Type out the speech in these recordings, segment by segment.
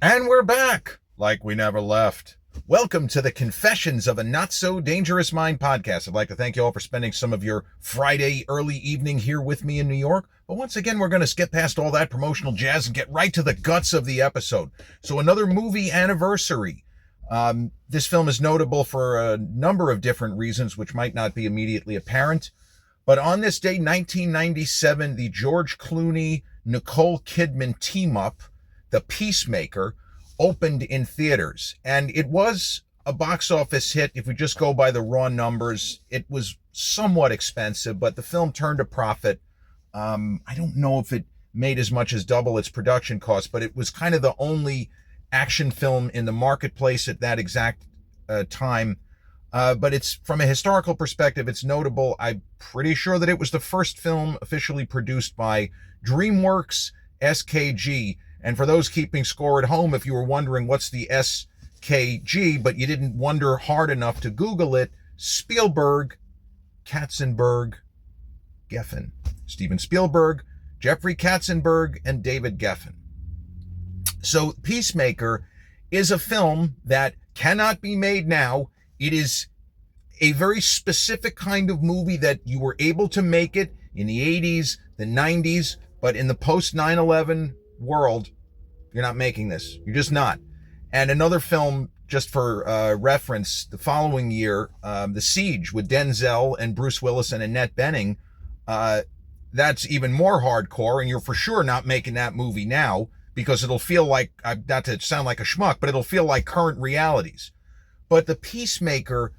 And we're back, like we never left. Welcome to the Confessions of a Not So Dangerous Mind podcast. I'd like to thank you all for spending some of your Friday early evening here with me in New York. But once again, we're going to skip past all that promotional jazz and get right to the guts of the episode. So another movie anniversary. This film is notable for a number of different reasons, which might not be immediately apparent. But on this day, 1997, the George Clooney, Nicole Kidman team-up, The Peacemaker, opened in theaters. And it was a box office hit. If we just go by the raw numbers, it was somewhat expensive, but the film turned a profit. I don't know if it made as much as double its production cost, but it was kind of the only action film in the marketplace at that exact time. But it's, from a historical perspective, it's notable. I'm pretty sure that it was the first film officially produced by DreamWorks SKG. And for those keeping score at home, if you were wondering what's the SKG, but you didn't wonder hard enough to Google it, Spielberg, Katzenberg, Geffen. Steven Spielberg, Jeffrey Katzenberg, and David Geffen. So Peacemaker is a film that cannot be made now. It is a very specific kind of movie that you were able to make it in the 80s, the 90s, but in the post 9/11 world, you're not making this. You're just not. And another film, just for reference, the following year, The Siege with Denzel and Bruce Willis and Annette Bening, that's even more hardcore, and you're for sure not making that movie now because it'll feel like, not to sound like a schmuck, but it'll feel like current realities. But The Peacemaker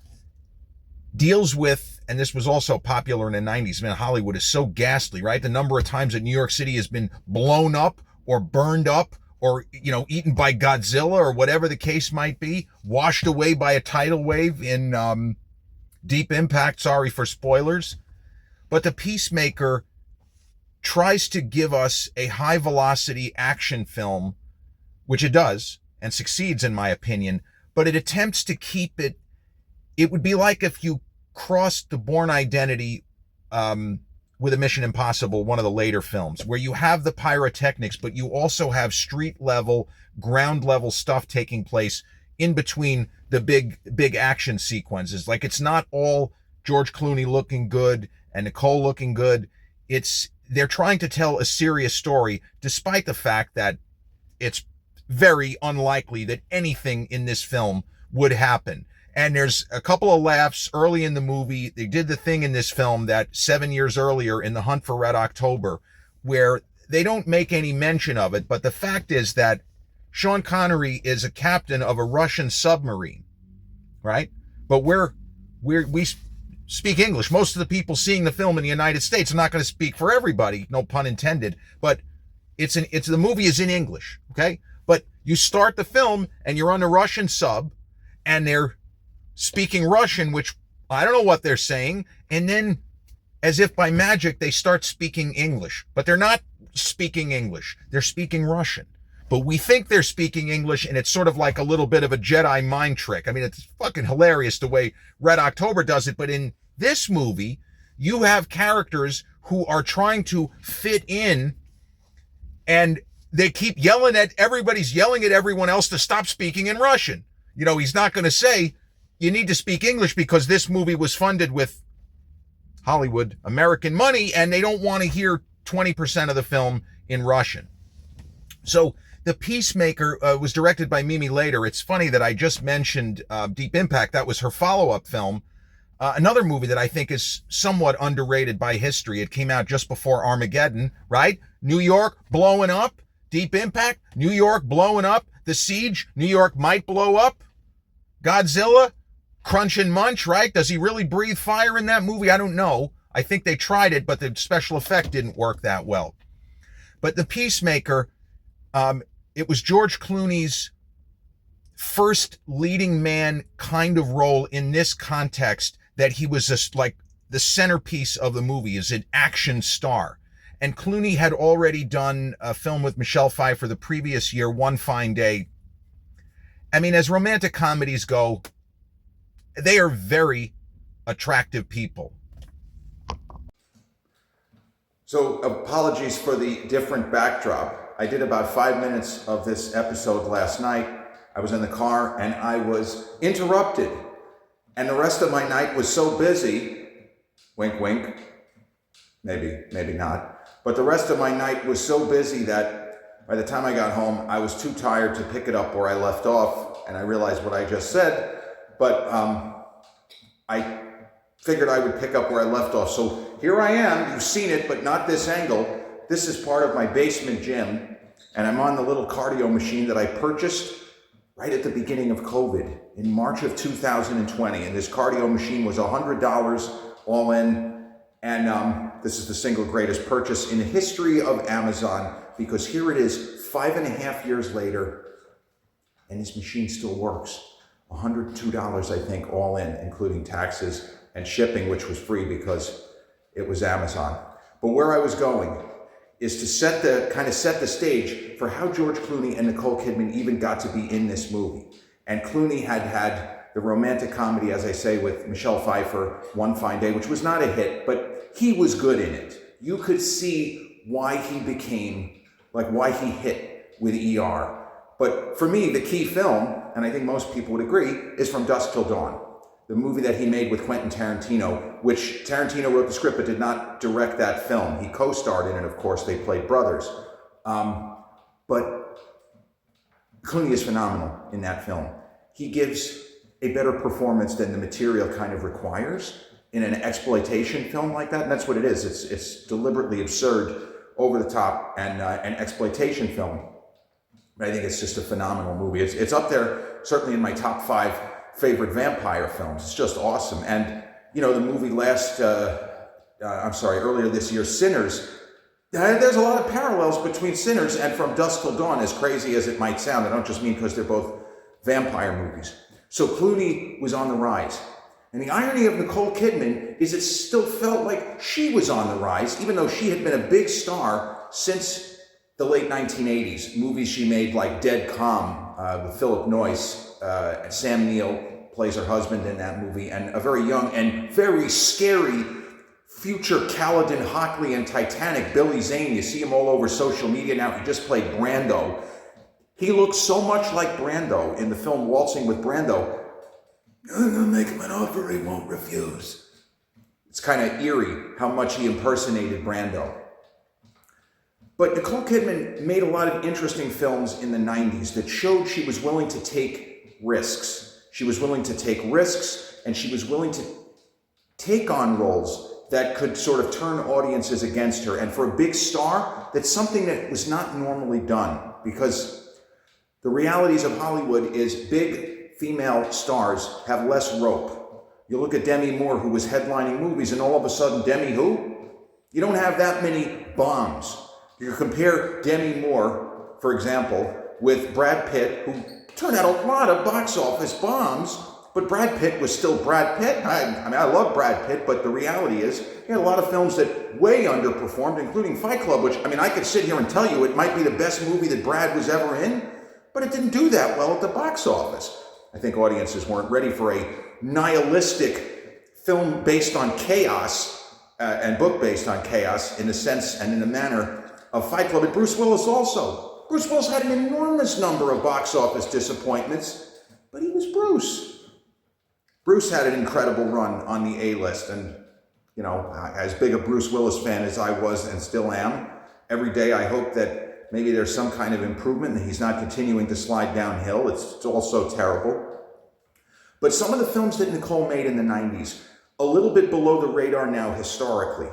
deals with, and this was also popular in the 90s, man, Hollywood is so ghastly, right? The number of times that New York City has been blown up or burned up or, eaten by Godzilla or whatever the case might be, washed away by a tidal wave in Deep Impact. Sorry for spoilers. But The Peacemaker tries to give us a high velocity action film, which it does and succeeds in my opinion, but it attempts to keep it. It would be like if you crossed the Bourne Identity with a Mission Impossible, one of the later films, where you have the pyrotechnics, but you also have street level, ground level stuff taking place in between the big action sequences. Like, it's not all George Clooney looking good and Nicole looking good. They're trying to tell a serious story, despite the fact that it's very unlikely that anything in this film would happen. And there's a couple of laughs early in the movie. They did the thing in this film that 7 years earlier in The Hunt for Red October, where they don't make any mention of it. But the fact is that Sean Connery is a captain of a Russian submarine, right? But we speak English. Most of the people seeing the film in the United States, I'm not going to speak for everybody, no pun intended, but the movie is in English, okay? But you start the film and you're on a Russian sub and they're speaking Russian, which I don't know what they're saying. And then, as if by magic, they start speaking English. But they're not speaking English. They're speaking Russian. But we think they're speaking English, and it's sort of like a little bit of a Jedi mind trick. I mean, it's fucking hilarious the way Red October does it. But in this movie, you have characters who are trying to fit in, and they keep yelling at everybody's yelling at everyone else to stop speaking in Russian. He's not going to say, you need to speak English because this movie was funded with Hollywood American money and they don't want to hear 20% of the film in Russian. So The Peacemaker was directed by Mimi Leder. It's funny that I just mentioned Deep Impact. That was her follow-up film. Another movie that I think is somewhat underrated by history. It came out just before Armageddon, right? New York blowing up. Deep Impact, New York blowing up. The Siege, New York might blow up. Godzilla, Crunch and Munch, right? Does he really breathe fire in that movie? I don't know. I think they tried it, but the special effect didn't work that well. But The Peacemaker, it was George Clooney's first leading man kind of role in this context, that he was just like the centerpiece of the movie, is an action star. And Clooney had already done a film with Michelle Pfeiffer the previous year, One Fine Day. I mean, as romantic comedies go, they are very attractive people. So apologies for the different backdrop. I did about 5 minutes of this episode last night. I was in the car and I was interrupted. And the rest of my night was so busy, wink, wink, maybe not. But the rest of my night was so busy that by the time I got home, I was too tired to pick it up where I left off. And I realized what I just said, but I figured I would pick up where I left off. So here I am, you've seen it, but not this angle. This is part of my basement gym, and I'm on the little cardio machine that I purchased right at the beginning of COVID in March of 2020. And this cardio machine was $100 all in. And this is the single greatest purchase in the history of Amazon, because here it is 5.5 years later, and this machine still works. $102, I think, all in, including taxes and shipping, which was free because it was Amazon. But where I was going is to set the stage for how George Clooney and Nicole Kidman even got to be in this movie. And Clooney had the romantic comedy, as I say, with Michelle Pfeiffer, One Fine Day, which was not a hit, but he was good in it. You could see why he hit with ER. But for me, the key film, and I think most people would agree, is From Dusk Till Dawn, the movie that he made with Quentin Tarantino, which Tarantino wrote the script but did not direct that film. He co-starred in it, of course. They played brothers. But Clooney is phenomenal in that film. He gives a better performance than the material kind of requires in an exploitation film like that, and that's what it is. It's deliberately absurd, over the top, and an exploitation film. But I think it's just a phenomenal movie. It's up there, certainly in my top 5 favorite vampire films. It's just awesome. And, you know, the movie earlier this year, Sinners, there's a lot of parallels between Sinners and From Dusk Till Dawn, as crazy as it might sound. I don't just mean because they're both vampire movies. So Clooney was on the rise. And the irony of Nicole Kidman is it still felt like she was on the rise, even though she had been a big star since the late 1980s. Movies she made like Dead Calm with Philip Noyce. Sam Neill plays her husband in that movie, and a very young and very scary future Caledon Hockley in Titanic, Billy Zane. You see him all over social media now. He just played Brando. He looks so much like Brando in the film Waltzing with Brando. I'm gonna make him an offer he won't refuse. It's kind of eerie how much he impersonated Brando. But Nicole Kidman made a lot of interesting films in the 90s that showed she was willing to take risks. She was willing to take risks, and she was willing to take on roles that could sort of turn audiences against her. And for a big star, that's something that was not normally done, because the realities of Hollywood is big female stars have less rope. You look at Demi Moore, who was headlining movies, and all of a sudden, Demi who? You don't have that many bombs. You compare Demi Moore, for example, with Brad Pitt, who turned out a lot of box office bombs, but Brad Pitt was still Brad Pitt. I love Brad Pitt, but the reality is he had a lot of films that way underperformed, including Fight Club, which, I could sit here and tell you it might be the best movie that Brad was ever in, but it didn't do that well at the box office. I think audiences weren't ready for a nihilistic film based on chaos and book based on chaos in the sense and in the manner of Fight Club. And Bruce Willis also. Bruce Willis had an enormous number of box office disappointments, but he was Bruce. Bruce had an incredible run on the A-list, and, you know, as big a Bruce Willis fan as I was and still am, every day I hope that maybe there's some kind of improvement, that he's not continuing to slide downhill. It's all so terrible. But some of the films that Nicole made in the 90s, a little bit below the radar now historically.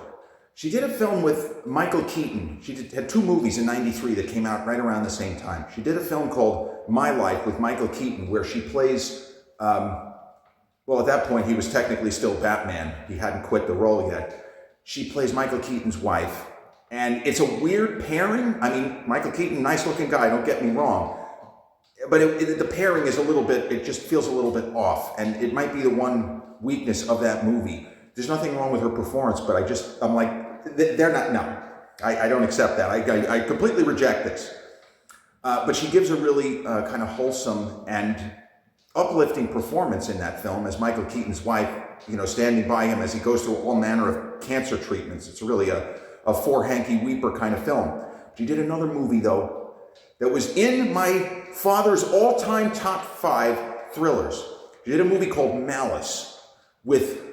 She did a film with Michael Keaton. She had 2 movies in 93 that came out right around the same time. She did a film called My Life with Michael Keaton, where she plays, well, at that point, he was technically still Batman. He hadn't quit the role yet. She plays Michael Keaton's wife. And it's a weird pairing. Michael Keaton, nice looking guy, don't get me wrong. But the pairing is a little bit, it just feels a little bit off. And it might be the one weakness of that movie. There's nothing wrong with her performance, but I'm like, they're not, no. I don't accept that. I completely reject this. But she gives a really kind of wholesome and uplifting performance in that film as Michael Keaton's wife, standing by him as he goes through all manner of cancer treatments. It's really a for hanky weeper kind of film. She did another movie, though, that was in my father's all-time top 5 thrillers. She did a movie called Malice with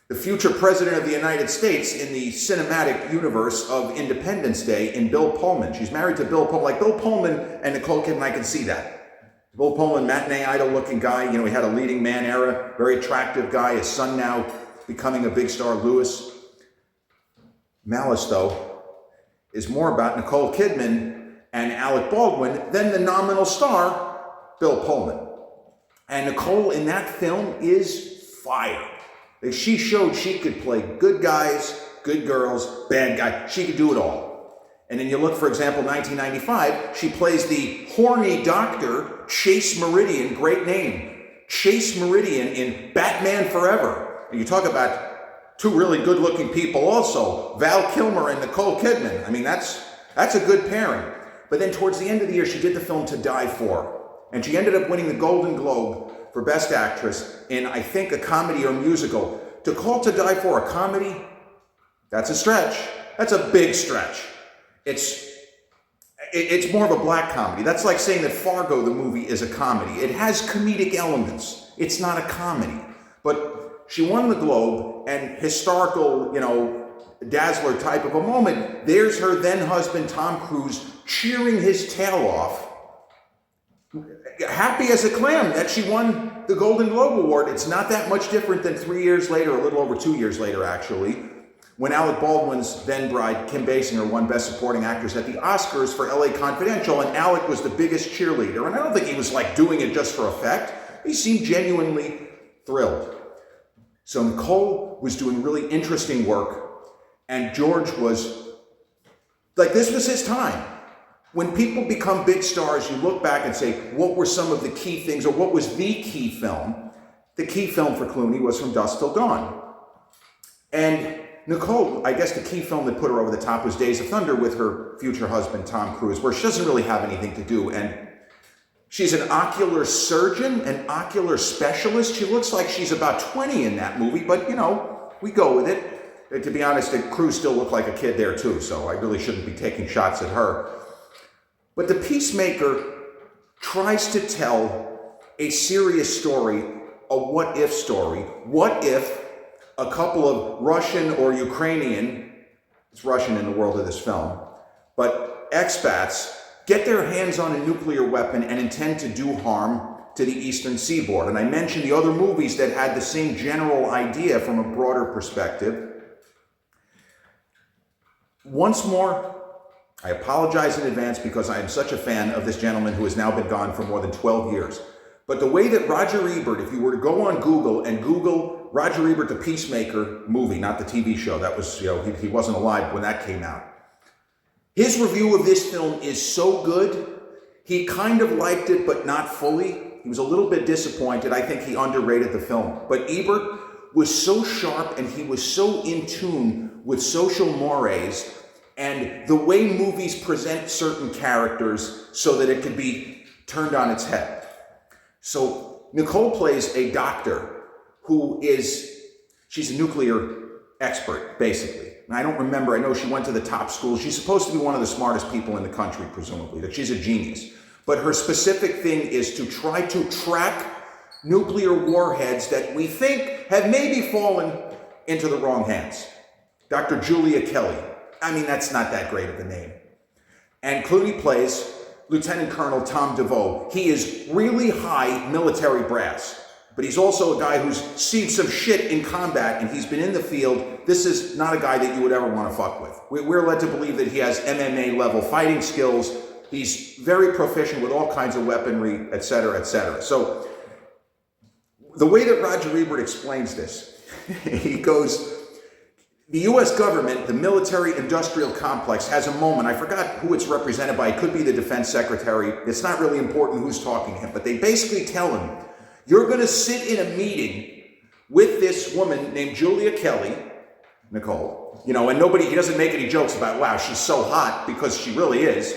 the future president of the United States in the cinematic universe of Independence Day in Bill Pullman. She's married to Bill Pullman. Like Bill Pullman and Nicole Kidman, I can see that. Bill Pullman, matinee idol looking guy. He had a leading man era, very attractive guy. His son now becoming a big star, Lewis. Malice, though, is more about Nicole Kidman and Alec Baldwin than the nominal star, Bill Pullman. And Nicole in that film is fire. She showed she could play good guys, good girls, bad guys. She could do it all. And then you look, for example, 1995, she plays the horny doctor, Chase Meridian, great name. Chase Meridian in Batman Forever. And you talk about two really good-looking people also, Val Kilmer and Nicole Kidman. I mean, that's a good pairing. But then towards the end of the year, she did the film To Die For. And she ended up winning the Golden Globe for Best Actress in, I think, a comedy or musical. To call To Die For a comedy, that's a stretch. That's a big stretch. It's more of a black comedy. That's like saying that Fargo, the movie, is a comedy. It has comedic elements. It's not a comedy. But she won the Globe, and historical, dazzler type of a moment, there's her then husband, Tom Cruise, cheering his tail off, happy as a clam that she won the Golden Globe Award. It's not that much different than 3 years later, a little over 2 years later, actually, when Alec Baldwin's then bride, Kim Basinger, won Best Supporting Actress at the Oscars for LA Confidential, and Alec was the biggest cheerleader. And I don't think he was doing it just for effect. He seemed genuinely thrilled. So Nicole was doing really interesting work, and George was this was his time. When people become big stars, you look back and say, what were some of the key things, or what was the key film? The key film for Clooney was From Dusk Till Dawn. And Nicole, I guess the key film that put her over the top was Days of Thunder with her future husband, Tom Cruise, where she doesn't really have anything to do. And she's an ocular surgeon, an ocular specialist. She looks like she's about 20 in that movie, but, we go with it. To be honest, Cruise still looked like a kid there, too, so I really shouldn't be taking shots at her. But the Peacemaker tries to tell a serious story, a what-if story. What if a couple of Russian or Ukrainian, it's Russian in the world of this film, but expats get their hands on a nuclear weapon and intend to do harm to the Eastern Seaboard? And I mentioned the other movies that had the same general idea from a broader perspective. Once more, I apologize in advance because I am such a fan of this gentleman who has now been gone for more than 12 years. But the way that Roger Ebert, if you were to go on Google and Google Roger Ebert, the Peacemaker movie, not the TV show, that was, he wasn't alive when that came out. His review of this film is so good, he kind of liked it, but not fully. He was a little bit disappointed. I think he underrated the film. But Ebert was so sharp and he was so in tune with social mores and the way movies present certain characters so that it could be turned on its head. So Nicole plays a doctor who she's a nuclear expert, basically. And I don't remember, I know she went to the top school. She's supposed to be one of the smartest people in the country, presumably, that she's a genius. But her specific thing is to try to track nuclear warheads that we think have maybe fallen into the wrong hands. Dr. Julia Kelly. I mean, that's not that great of a name. And Clooney plays Lieutenant Colonel Tom DeVoe. He is really high military brass, but he's also a guy who's seen some shit in combat and he's been in the field. This is not a guy that you would ever want to fuck with. We're led to believe that he has MMA level fighting skills. He's very proficient with all kinds of weaponry, et cetera, et cetera. So the way that Roger Ebert explains this, he goes, the U.S. government, the military-industrial complex, has a moment. I forgot who it's represented by. It could be the defense secretary. It's not really important who's talking to him, but they basically tell him, you're going to sit in a meeting with this woman named Julia Kelly, Nicole, and he doesn't make any jokes about, wow, she's so hot, because she really is.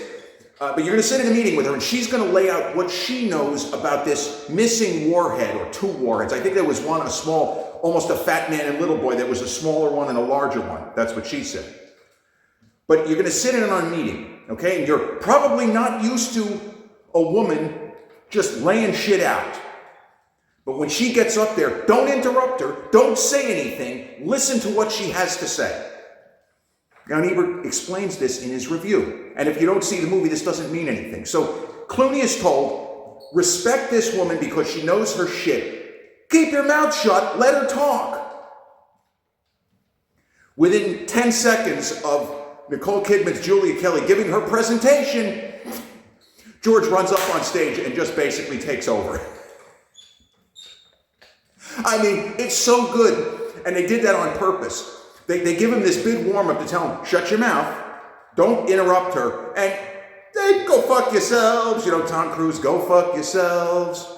But you're going to sit in a meeting with her, and she's going to lay out what she knows about this missing warhead, or two warheads. I think there was one, a small, almost a Fat Man and Little Boy. There was a smaller one and a larger one. That's what she said. But you're going to sit in on a meeting, okay? And you're probably not used to a woman just laying shit out. But when she gets up there, don't interrupt her, don't say anything, listen to what she has to say. Now, Ebert explains this in his review. And if you don't see the movie, this doesn't mean anything. So Clooney is told, respect this woman because she knows her shit. Keep your mouth shut, let her talk. Within 10 seconds of Nicole Kidman's Julia Kelly giving her presentation, George runs up on stage and just basically takes over. I mean, it's so good. And they did that on purpose. They give him this big warm-up to tell him, shut your mouth, don't interrupt her, and they go fuck yourselves. You know, Tom Cruise, go fuck yourselves.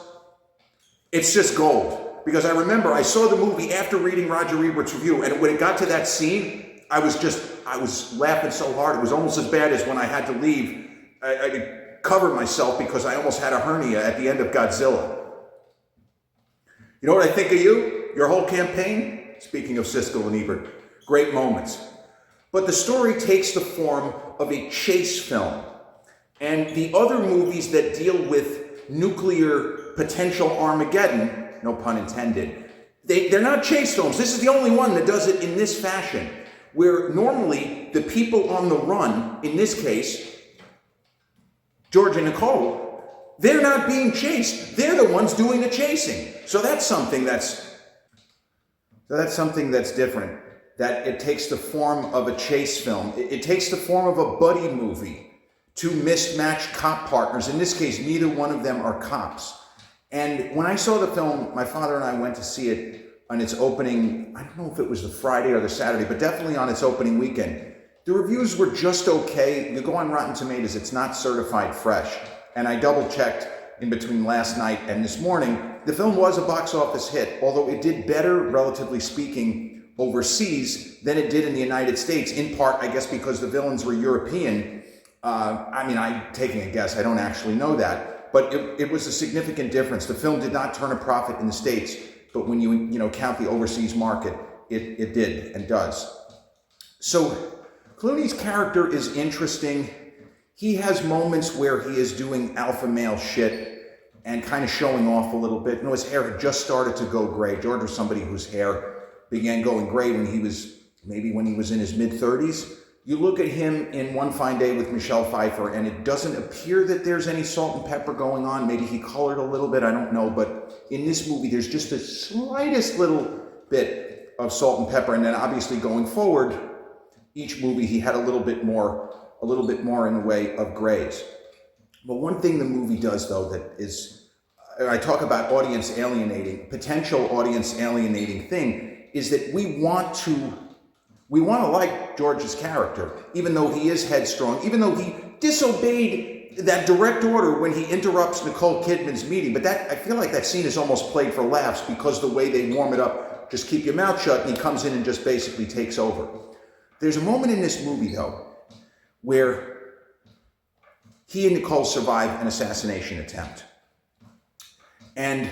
It's just gold. Because I remember I saw the movie after reading Roger Ebert's review, and when it got to that scene, I was laughing so hard. It was almost as bad as when I had to leave. I covered myself because I almost had a hernia at the end of Godzilla. You know what I think of you? Your whole campaign? Speaking of Siskel and Ebert, great moments. But the story takes the form of a chase film. And the other movies that deal with nuclear potential Armageddon, no pun intended, they're not chase films. This is the only one that does it in this fashion, where normally the people on the run, in this case, George and Nicole, they're not being chased. They're the ones doing the chasing. So that's something that's different. That it takes the form of a chase film. It takes the form of a buddy movie. Two mismatched cop partners. In this case, neither one of them are cops. And when I saw the film, my father and I went to see it on its opening, I don't know if it was the Friday or the Saturday, but definitely on its opening weekend. The reviews were just okay. You go on Rotten Tomatoes, it's not certified fresh. And I double-checked in between last night and this morning. The film was a box office hit, although it did better, relatively speaking, overseas than it did in the United States, in part, I guess, because the villains were European. I'm taking a guess. I don't actually know that. But it was a significant difference. The film did not turn a profit in the States, but when you count the overseas market, it did and does. So Clooney's character is interesting. He has moments where he is doing alpha male shit and kind of showing off a little bit. You know, his hair had just started to go gray. George was somebody whose hair began going gray when he was in his mid-30s. You look at him in One Fine Day with Michelle Pfeiffer, and it doesn't appear that there's any salt and pepper going on. Maybe he colored a little bit, I don't know. But in this movie, there's just the slightest little bit of salt and pepper. And then obviously going forward, each movie he had a little bit more in the way of grays. But one thing the movie does, though, that is, I talk about potential audience alienating thing, is that we want to like George's character, even though he is headstrong, even though he disobeyed that direct order when he interrupts Nicole Kidman's meeting. But I feel like that scene is almost played for laughs because the way they warm it up, just keep your mouth shut, and he comes in and just basically takes over. There's a moment in this movie, though, where he and Nicole survive an assassination attempt. And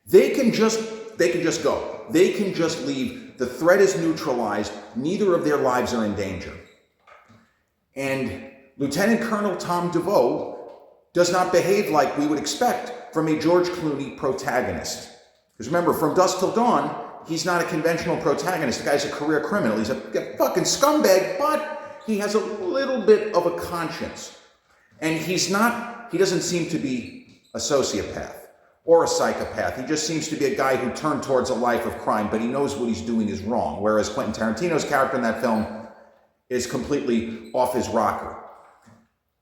they can just go. They can just leave. The threat is neutralized. Neither of their lives are in danger. And Lieutenant Colonel Tom DeVoe does not behave like we would expect from a George Clooney protagonist. Because remember, from Dusk Till Dawn, he's not a conventional protagonist. The guy's a career criminal. He's a fucking scumbag, but he has a little bit of a conscience. And he doesn't seem to be a sociopath or a psychopath. He just seems to be a guy who turned towards a life of crime, but he knows what he's doing is wrong. Whereas Quentin Tarantino's character in that film is completely off his rocker.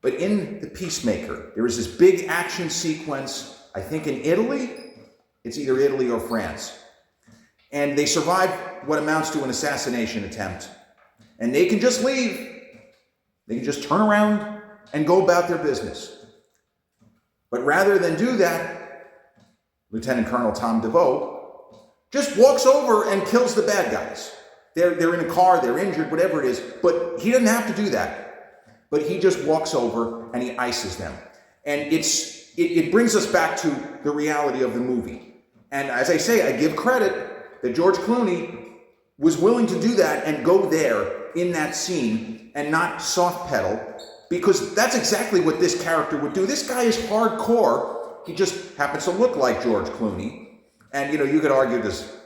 But in The Peacemaker, there is this big action sequence, I think in Italy. It's either Italy or France. And they survive what amounts to an assassination attempt. And they can just leave. They can just turn around and go about their business. But rather than do that, Lieutenant Colonel Tom DeVoe just walks over and kills the bad guys. They're in a car, they're injured, whatever it is, but he doesn't have to do that. But he just walks over and he ices them. And it brings us back to the reality of the movie. And as I say, I give credit that George Clooney was willing to do that and go there in that scene and not soft pedal because that's exactly what this character would do. This guy is hardcore. He just happens to look like George Clooney. And, you could argue, does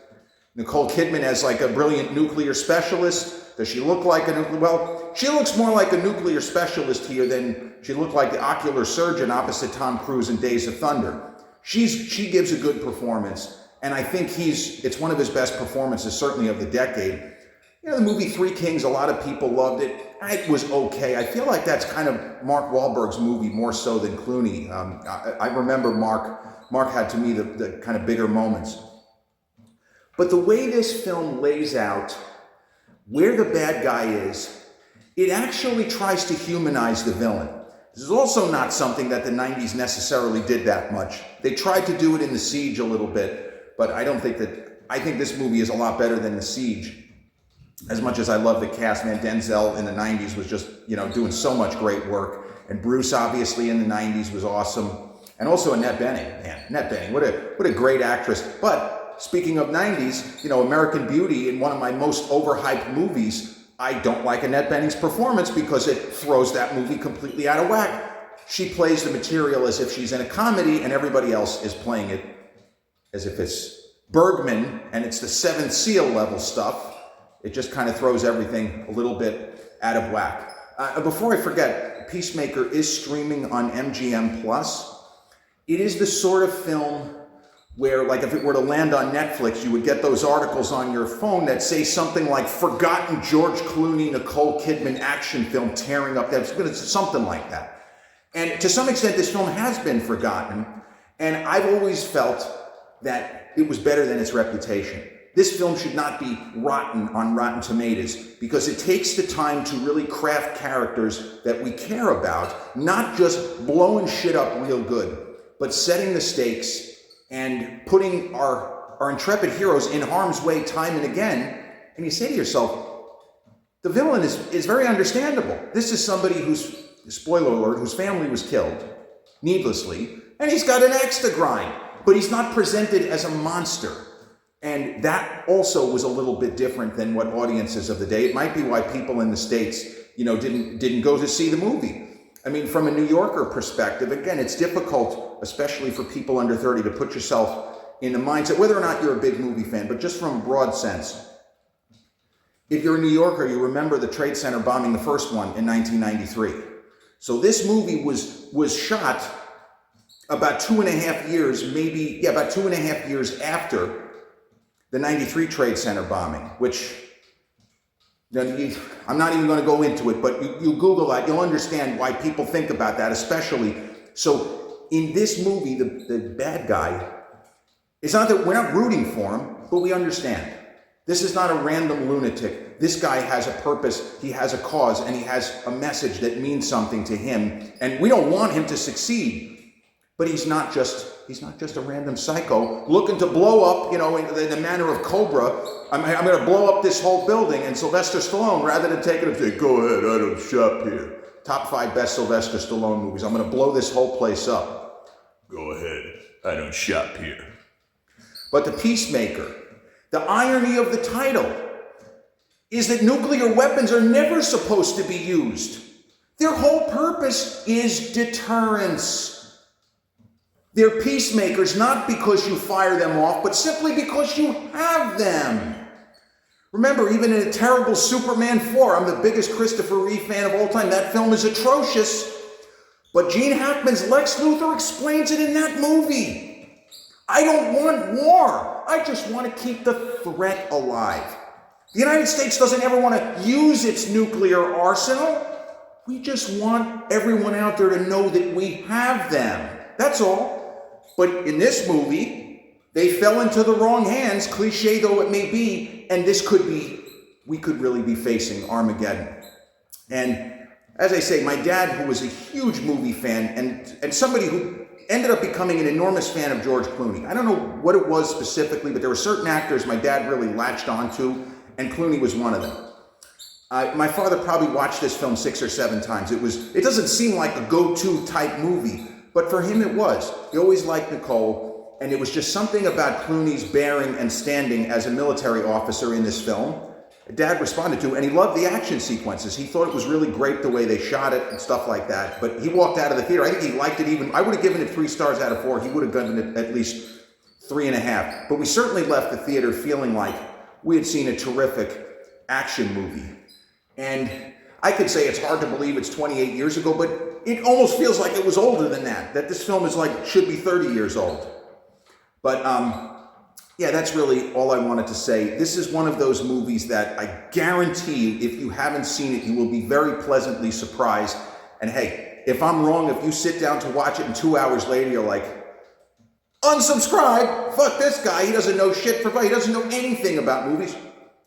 Nicole Kidman as like a brilliant nuclear specialist? Does she look like a nuclear? Well, she looks more like a nuclear specialist here than she looked like the ocular surgeon opposite Tom Cruise in Days of Thunder. She gives a good performance, and I think it's one of his best performances, certainly of the decade. The movie Three Kings, a lot of people loved it. It was okay. I feel like that's kind of Mark Wahlberg's movie more so than Clooney. I remember Mark had to me the kind of bigger moments. But the way this film lays out where the bad guy is, it actually tries to humanize the villain. This is also not something that the 90s necessarily did that much. They tried to do it in The Siege a little bit, but I think this movie is a lot better than The Siege. As much as I love the cast, man, Denzel in the 90s was just, doing so much great work. And Bruce, obviously, in the 90s was awesome. And also Annette Bening, man. Annette Bening, what a great actress. But speaking of 90s, American Beauty, in one of my most overhyped movies, I don't like Annette Bening's performance because it throws that movie completely out of whack. She plays the material as if she's in a comedy, and everybody else is playing it as if it's Bergman and it's the Seventh Seal level stuff. It just kind of throws everything a little bit out of whack. Before I forget, Peacemaker is streaming on MGM+. It is the sort of film where, like, if it were to land on Netflix, you would get those articles on your phone that say something like "Forgotten George Clooney, Nicole Kidman action film tearing up that." It's something like that. And to some extent, this film has been forgotten. And I've always felt that it was better than its reputation. This film should not be rotten on Rotten Tomatoes because it takes the time to really craft characters that we care about, not just blowing shit up real good, but setting the stakes and putting our intrepid heroes in harm's way time and again. And you say to yourself, the villain is very understandable. This is somebody who's, spoiler alert, whose family was killed needlessly, and he's got an axe to grind, but he's not presented as a monster. And that also was a little bit different than what audiences of the day. It might be why people in the States, didn't go to see the movie. I mean, from a New Yorker perspective, again, it's difficult, especially for people under 30, to put yourself in the mindset, whether or not you're a big movie fan, but just from a broad sense. If you're a New Yorker, you remember the Trade Center bombing, the first one in 1993. So this movie was shot about 2.5 years, about 2.5 years after the 93 Trade Center bombing, which I'm not even going to go into it, but you Google that, you'll understand why people think about that, especially. So in this movie, the bad guy, it's not that we're not rooting for him, but we understand. This is not a random lunatic. This guy has a purpose, he has a cause, and he has a message that means something to him. And we don't want him to succeed, but he's not just a random psycho looking to blow up, in the manner of Cobra. I'm going to blow up this whole building. And Sylvester Stallone, rather than take it and say, "Go ahead, I don't shop here." Top 5 best Sylvester Stallone movies. I'm going to blow this whole place up. "Go ahead, I don't shop here." But the Peacemaker, the irony of the title is that nuclear weapons are never supposed to be used. Their whole purpose is deterrence. They're peacemakers not because you fire them off, but simply because you have them. Remember, even in a terrible Superman 4, I'm the biggest Christopher Reeve fan of all time. That film is atrocious. But Gene Hackman's Lex Luthor explains it in that movie. I don't want war. I just want to keep the threat alive. The United States doesn't ever want to use its nuclear arsenal. We just want everyone out there to know that we have them. That's all. But in this movie, they fell into the wrong hands, cliche though it may be, and we could really be facing Armageddon. And as I say, my dad, who was a huge movie fan and somebody who ended up becoming an enormous fan of George Clooney. I don't know what it was specifically, but there were certain actors my dad really latched onto, and Clooney was one of them. My father probably watched this film 6 or 7 times. It doesn't seem like a go-to type movie, but for him it was. He always liked Nicole, and it was just something about Clooney's bearing and standing as a military officer in this film. Dad responded to, and he loved the action sequences. He thought it was really great the way they shot it and stuff like that. But he walked out of the theater. I think he liked it even. I would have given it 3 stars out of 4. He would have given it at least 3.5. But we certainly left the theater feeling like we had seen a terrific action movie. And I could say it's hard to believe it's 28 years ago, but it almost feels like it was older than that this film is like, should be 30 years old. But yeah, that's really all I wanted to say. This is one of those movies that I guarantee you, if you haven't seen it, you will be very pleasantly surprised. And hey, if I'm wrong, if you sit down to watch it and 2 hours later, you're like, unsubscribe, fuck this guy, he doesn't know shit, he doesn't know anything about movies,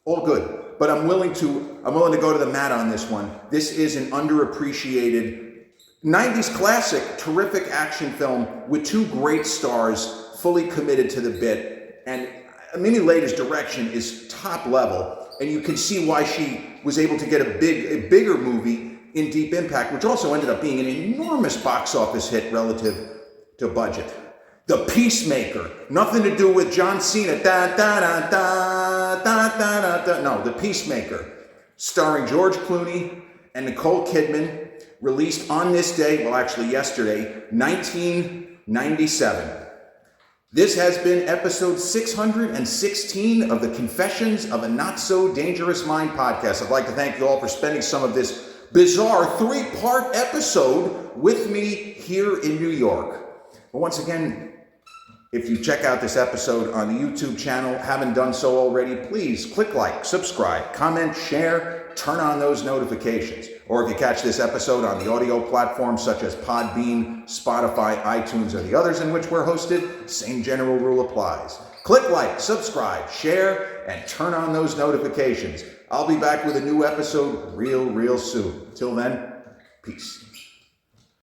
all good. But I'm willing to go to the mat on this one. This is an underappreciated 90s classic, terrific action film with 2 great stars, fully committed to the bit. And Mimi Leder's direction is top level, and you can see why she was able to get a bigger movie in Deep Impact, which also ended up being an enormous box office hit relative to budget. The Peacemaker, nothing to do with John Cena. No, The Peacemaker, starring George Clooney and Nicole Kidman, released on this day, well, actually yesterday, 1997. This has been episode 616 of the Confessions of a Not So Dangerous Mind podcast. I'd like to thank you all for spending some of this bizarre 3-part episode with me here in New York. But once again, if you check out this episode on the YouTube channel, haven't done so already, please click like, subscribe, comment, share, turn on those notifications. Or if you catch this episode on the audio platforms such as Podbean, Spotify, iTunes, or the others in which we're hosted, same general rule applies. Click like, subscribe, share, and turn on those notifications. I'll be back with a new episode real soon. Till then, peace.